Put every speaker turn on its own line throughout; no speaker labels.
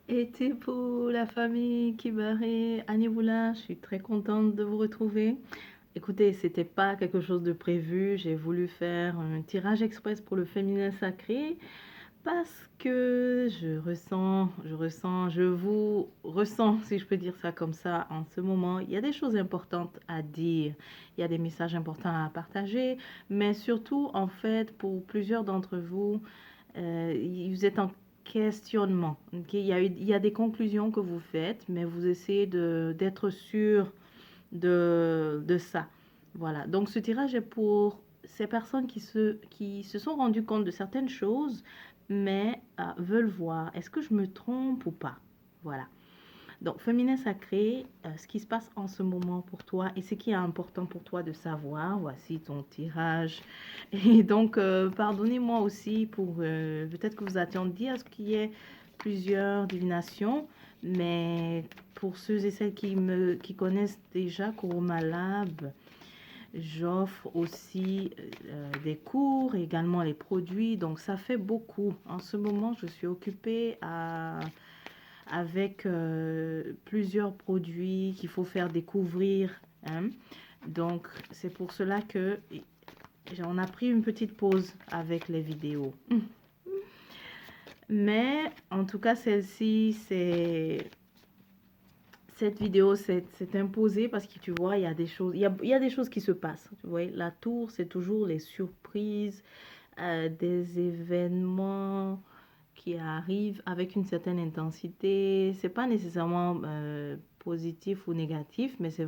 Et pour la famille Kibare, Anniboula, je suis très contente de vous retrouver. Écoutez, c'était pas quelque chose de prévu. J'ai voulu faire un tirage express pour le féminin sacré parce que je vous ressens, si je peux dire ça comme ça, en ce moment. Il y a des choses importantes à dire, il y a des messages importants à partager, mais surtout, en fait, pour plusieurs d'entre vous, vous êtes en questionnement. Ok. Il y a des conclusions que vous faites, mais vous essayez d'être sûr de ça. Voilà. Donc, ce tirage est pour ces personnes qui se sont rendues compte de certaines choses, mais veulent voir, est-ce que je me trompe ou pas? Voilà. Donc, féminin sacré, ce qui se passe en ce moment pour toi et ce qui est important pour toi de savoir. Voici ton tirage. Et donc, pardonnez-moi aussi pour peut-être que vous attendiez à ce qu'il y ait plusieurs divinations, mais pour ceux et celles qui connaissent déjà Kuruma Lab, j'offre aussi des cours, également les produits. Donc, ça fait beaucoup. En ce moment, je suis occupée avec plusieurs produits qu'il faut faire découvrir, hein. Donc, c'est pour cela que on a pris une petite pause avec les vidéos. Mais en tout cas, cette vidéo s'est imposée parce que tu vois, il y a des choses, il y a des choses qui se passent. Tu vois, la tour, c'est toujours les surprises, des événements qui arrivent avec une certaine intensité. C'est pas nécessairement positif ou négatif, mais c'est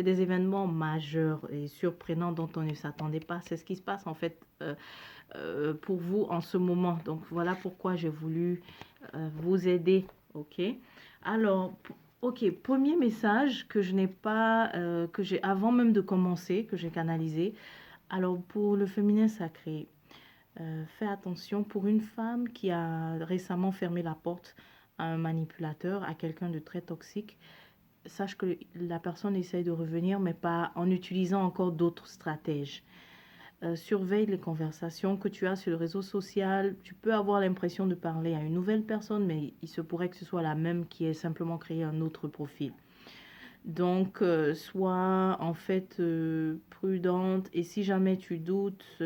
des événements majeurs et surprenants dont on ne s'attendait pas. C'est ce qui se passe en fait pour vous en ce moment. Donc voilà pourquoi j'ai voulu vous aider. Ok. Alors, ok, premier message que je n'ai pas, que j'ai avant même de commencer, que j'ai canalisé. Alors pour le féminin sacré, fais attention pour une femme qui a récemment fermé la porte à un manipulateur, à quelqu'un de très toxique. Sache que la personne essaye de revenir, mais pas en utilisant encore d'autres stratèges. Surveille les conversations que tu as sur le réseau social. Tu peux avoir l'impression de parler à une nouvelle personne, mais il se pourrait que ce soit la même qui ait simplement créé un autre profil. Donc, sois en fait prudente et si jamais tu doutes,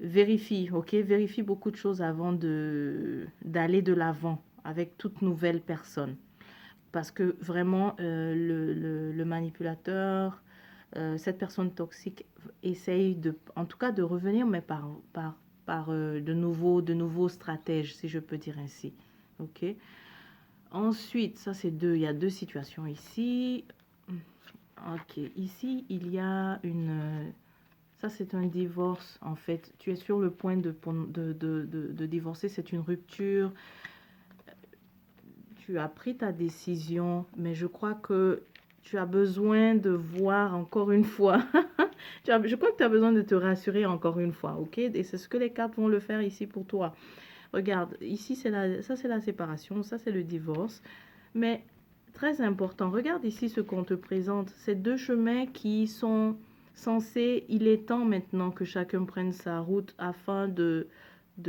vérifie, ok? Vérifie beaucoup de choses avant d'aller de l'avant avec toute nouvelle personne. Parce que vraiment, le manipulateur, cette personne toxique essaye en tout cas de revenir, mais par de nouveaux stratèges, si je peux dire ainsi. Ok. Ensuite, ça c'est deux, il y a deux situations ici. Ok, ici il y a ça c'est un divorce en fait. Tu es sur le point de divorcer, c'est une rupture. Tu as pris ta décision, mais je crois que tu as besoin de voir encore une fois. Je crois que tu as besoin de te rassurer encore une fois, ok? Et c'est ce que les cartes vont le faire ici pour toi. Regarde, ici ça c'est la séparation, ça c'est le divorce. Mais très important, regarde ici ce qu'on te présente. Ces deux chemins qui sont censés, il est temps maintenant que chacun prenne sa route afin de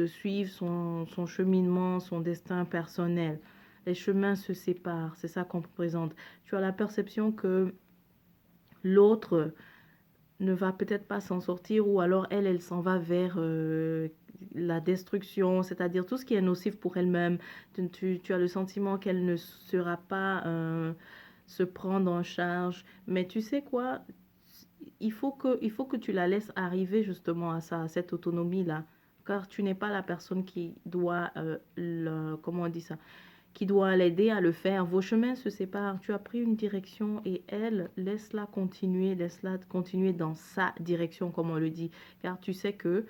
suivre son cheminement, son destin personnel. Les chemins se séparent, c'est ça qu'on te présente. Tu as la perception que l'autre ne va peut-être pas s'en sortir ou alors elle s'en va vers la destruction, c'est-à-dire tout ce qui est nocif pour elle-même. Tu as le sentiment qu'elle ne sera pas se prendre en charge. Mais tu sais quoi? Il faut que tu la laisses arriver justement à ça, à cette autonomie-là. Car tu n'es pas la personne qui doit, comment on dit ça? Qui doit l'aider à le faire. Vos chemins se séparent. Tu as pris une direction et elle, laisse-la continuer dans sa direction, comme on le dit. Car tu sais que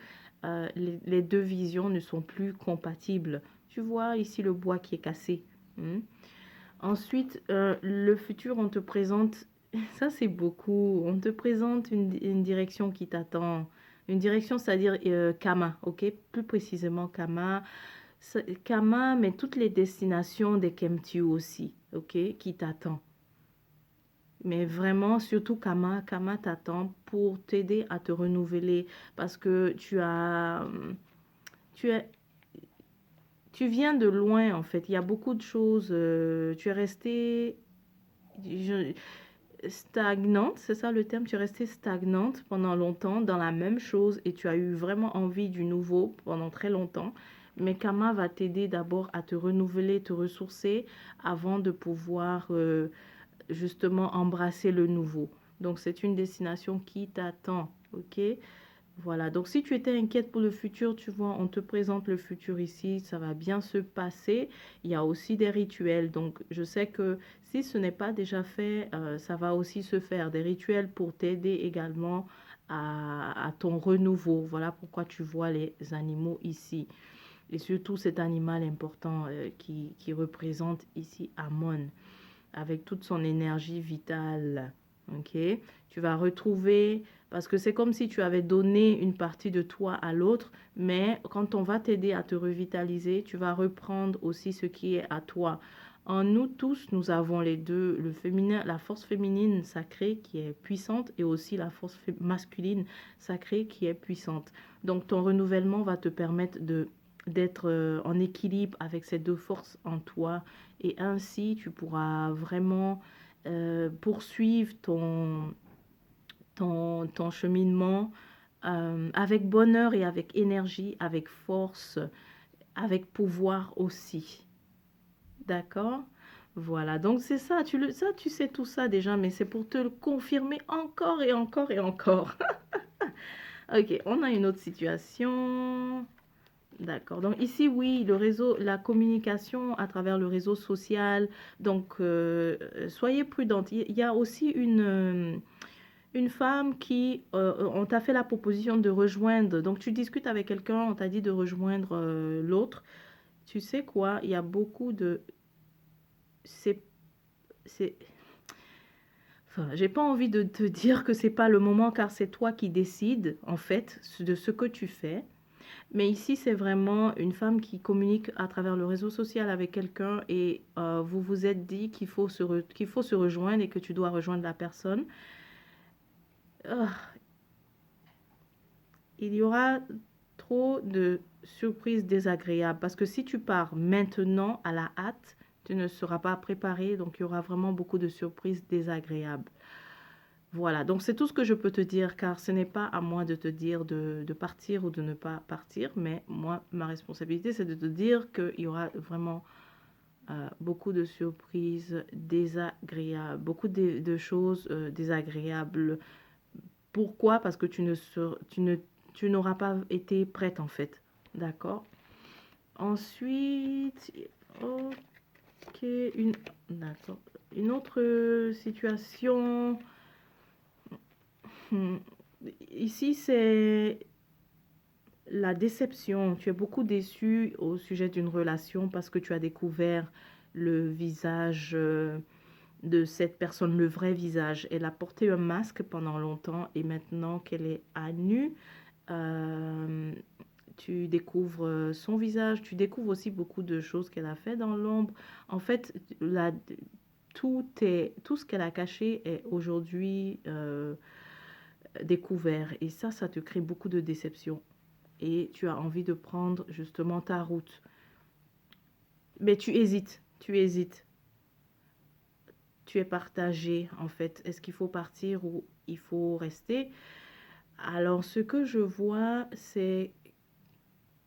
les deux visions ne sont plus compatibles. Tu vois ici le bois qui est cassé. Hmm. Ensuite, le futur, on te présente, ça c'est beaucoup, on te présente une direction qui t'attend. Une direction, c'est-à-dire Kama, ok? Plus précisément Kama. Kama, mais toutes les destinations des Kemtu aussi, ok, qui t'attend. Mais vraiment, surtout Kama, Kama t'attend pour t'aider à te renouveler parce que tu as, tu es, Tu viens de loin, en fait. Il y a beaucoup de choses. Tu es resté stagnante, c'est ça le terme? Tu es restée stagnante pendant longtemps dans la même chose et tu as eu vraiment envie du nouveau pendant très longtemps. Mais Karma va t'aider d'abord à te renouveler, te ressourcer avant de pouvoir justement embrasser le nouveau. Donc c'est une destination qui t'attend, ok? Voilà, donc si tu étais inquiète pour le futur, tu vois, on te présente le futur ici, ça va bien se passer. Il y a aussi des rituels, donc je sais que si ce n'est pas déjà fait, ça va aussi se faire. Des rituels pour t'aider également à ton renouveau. Voilà pourquoi tu vois les animaux ici. Et surtout cet animal important qui représente ici Amon, avec toute son énergie vitale. Ok? Tu vas retrouver, parce que c'est comme si tu avais donné une partie de toi à l'autre, mais quand on va t'aider à te revitaliser, tu vas reprendre aussi ce qui est à toi. En nous tous, nous avons les deux, le féminin, la force féminine sacrée qui est puissante et aussi la force masculine sacrée qui est puissante. Donc ton renouvellement va te permettre d'être en équilibre avec ces deux forces en toi et ainsi tu pourras vraiment poursuivre ton cheminement avec bonheur et avec énergie, avec force, avec pouvoir aussi. D'accord? Voilà, donc c'est ça, ça, tu sais tout ça déjà, mais c'est pour te le confirmer encore et encore et encore. Ok, on a une autre situation. D'accord. Donc ici, oui, le réseau, la communication à travers le réseau social. Donc, soyez prudente. Il y a aussi une femme qui, on t'a fait la proposition de rejoindre. Donc, tu discutes avec quelqu'un, on t'a dit de rejoindre l'autre. Tu sais quoi? Il y a beaucoup de... C'est... c'est... Enfin, j'ai pas envie de te dire que c'est pas le moment car c'est toi qui décides, en fait, de ce que tu fais. Mais ici, c'est vraiment une femme qui communique à travers le réseau social avec quelqu'un et vous vous êtes dit qu'il faut se rejoindre et que tu dois rejoindre la personne. Ah, il y aura trop de surprises désagréables parce que si tu pars maintenant à la hâte, tu ne seras pas préparé, donc il y aura vraiment beaucoup de surprises désagréables. Voilà, donc c'est tout ce que je peux te dire, car ce n'est pas à moi de te dire de partir ou de ne pas partir, mais moi, ma responsabilité, c'est de te dire qu'il y aura vraiment beaucoup de surprises désagréables, beaucoup de choses désagréables. Pourquoi? Parce que tu n'auras pas été prête, en fait. D'accord? Ensuite, ok, d'accord. Une autre situation. Hmm. Ici, c'est la déception. Tu es beaucoup déçu au sujet d'une relation parce que tu as découvert le visage de cette personne, le vrai visage. Elle a porté un masque pendant longtemps et maintenant qu'elle est à nu, euh, tu découvres son visage. Tu découvres aussi beaucoup de choses qu'elle a fait dans l'ombre. En fait, tout ce qu'elle a caché est aujourd'hui découvert. Et ça te crée beaucoup de déception. Et tu as envie de prendre justement ta route. Mais tu hésites, tu hésites. Tu es partagé en fait. Est-ce qu'il faut partir ou il faut rester? Alors ce que je vois, c'est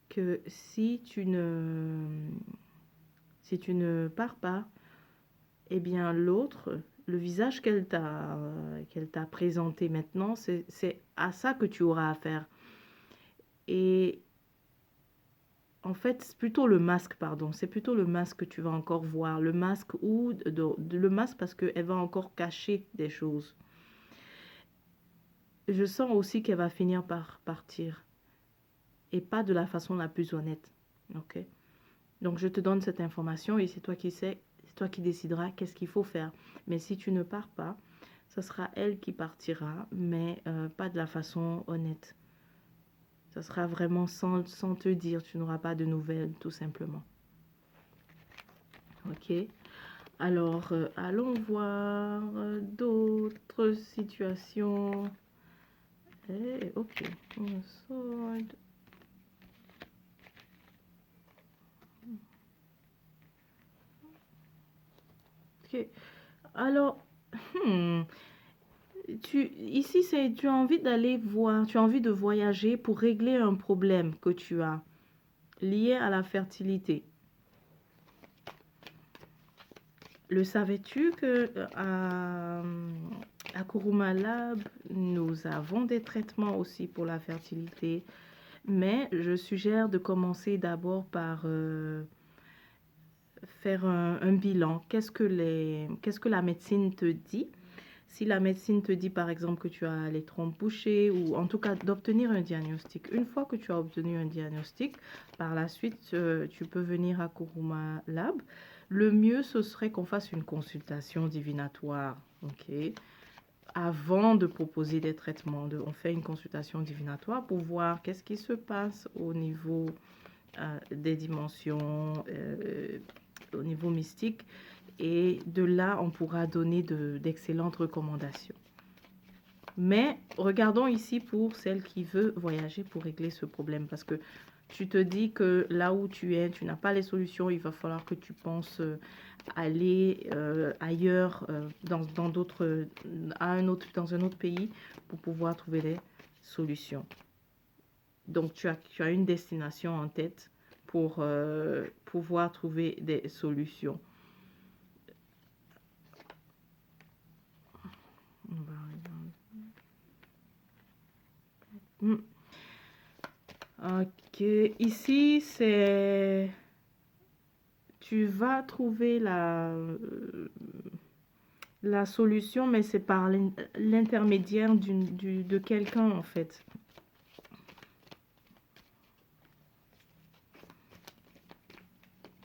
que si tu ne pars pas, eh bien l'autre, le visage qu'elle t'a présenté maintenant, c'est à ça que tu auras affaire. Et en fait, c'est plutôt le masque, pardon. C'est plutôt le masque que tu vas encore voir. Le masque ou le masque parce qu'elle va encore cacher des choses. Je sens aussi qu'elle va finir par partir. Et pas de la façon la plus honnête. Ok? Donc, je te donne cette information et c'est toi qui sais, c'est toi qui décideras qu'est-ce qu'il faut faire. Mais si tu ne pars pas, ce sera elle qui partira, mais pas de la façon honnête. Ça sera vraiment sans te dire, tu n'auras pas de nouvelles, tout simplement. Ok? Alors, allons voir d'autres situations. Ok. Sword. Alors, hmm, ici, tu as envie d'aller voir, tu as envie de voyager pour régler un problème que tu as lié à la fertilité. Le savais-tu que à Kuruma Lab, nous avons des traitements aussi pour la fertilité, mais je suggère de commencer d'abord par faire un bilan. Qu'est-ce que la médecine te dit? Si la médecine te dit par exemple que tu as les trompes bouchées ou en tout cas d'obtenir un diagnostic. Une fois que tu as obtenu un diagnostic, par la suite, tu peux venir à Kuruma Lab. Le mieux, ce serait qu'on fasse une consultation divinatoire, ok? Avant de proposer des traitements, on fait une consultation divinatoire pour voir qu'est-ce qui se passe au niveau des dimensions, au niveau mystique. Et de là, on pourra donner d'excellentes recommandations. Mais regardons ici pour celle qui veut voyager pour régler ce problème. Parce que tu te dis que là où tu es, tu n'as pas les solutions. Il va falloir que tu penses aller ailleurs, dans un autre pays pour pouvoir trouver des solutions. Donc, tu as une destination en tête pour pouvoir trouver des solutions. Ok, ici c'est... Tu vas trouver la solution, mais c'est par l'intermédiaire de quelqu'un en fait.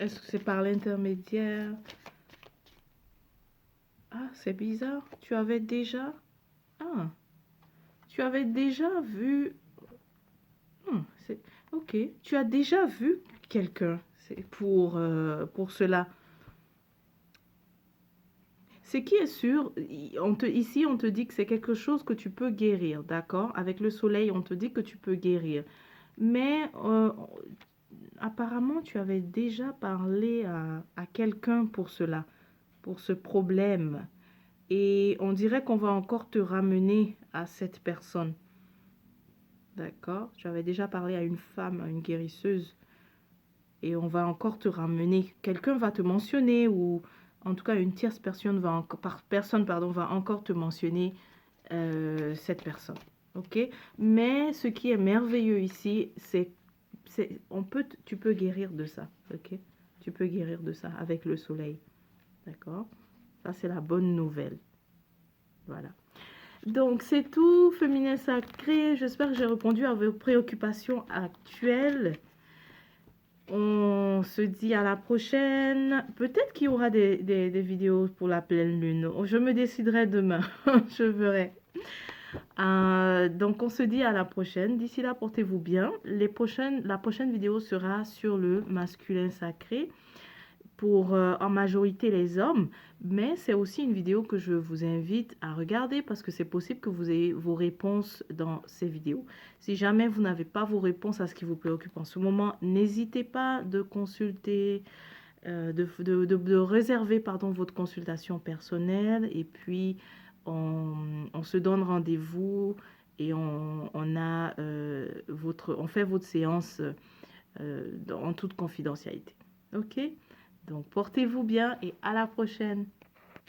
Est-ce que c'est par l'intermédiaire? Ah, c'est bizarre. Tu avais déjà vu... Ok, tu as déjà vu quelqu'un. C'est pour cela. Ce qui est sûr, ici, on te dit que c'est quelque chose que tu peux guérir, d'accord? Avec le soleil, on te dit que tu peux guérir. Mais apparemment, tu avais déjà parlé à quelqu'un pour cela, pour ce problème. Et on dirait qu'on va encore te ramener à cette personne. D'accord? Tu avais déjà parlé à une femme, à une guérisseuse. Et on va encore te ramener. Quelqu'un va te mentionner ou en tout cas une tierce personne va encore te mentionner cette personne. Ok? Mais ce qui est merveilleux ici, tu peux guérir de ça. Ok? Tu peux guérir de ça avec le soleil. D'accord? Ça, c'est la bonne nouvelle. Voilà. Donc, c'est tout, féminin sacré. J'espère que j'ai répondu à vos préoccupations actuelles. On se dit à la prochaine. Peut-être qu'il y aura des vidéos pour la pleine lune. Je me déciderai demain. Je verrai. Donc, on se dit à la prochaine. D'ici là, portez-vous bien. La prochaine vidéo sera sur le masculin sacré pour en majorité les hommes, mais c'est aussi une vidéo que je vous invite à regarder parce que c'est possible que vous ayez vos réponses dans ces vidéos. Si jamais vous n'avez pas vos réponses à ce qui vous préoccupe en ce moment, n'hésitez pas de consulter, de réserver votre consultation personnelle et puis on se donne rendez-vous et on fait votre séance en toute confidentialité. Ok? Donc, portez-vous bien et à la prochaine.